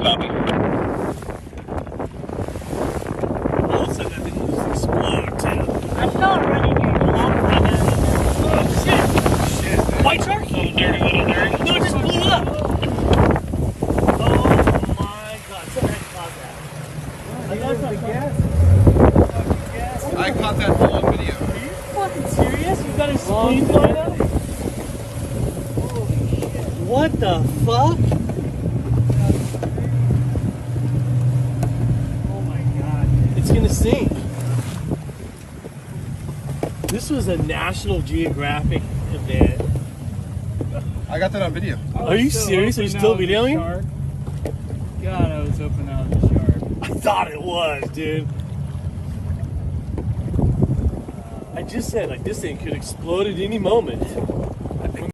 copy. All of a sudden, that thing will just explode, too. I saw it running here. Oh, shit. Shit. White shark? Little dirty. No, it just blew up. Oh, my God. Somebody caught that. I got some gas. I caught that all on video. Are you fucking serious? You got a spleen blown up? What the fuck? Oh my God. It's gonna sink. This was a National Geographic event. I got that on video. Are you serious? Are you still videoing? God, I was hoping that was a shark. I thought it was, dude. I just said, like, this thing could explode at any moment.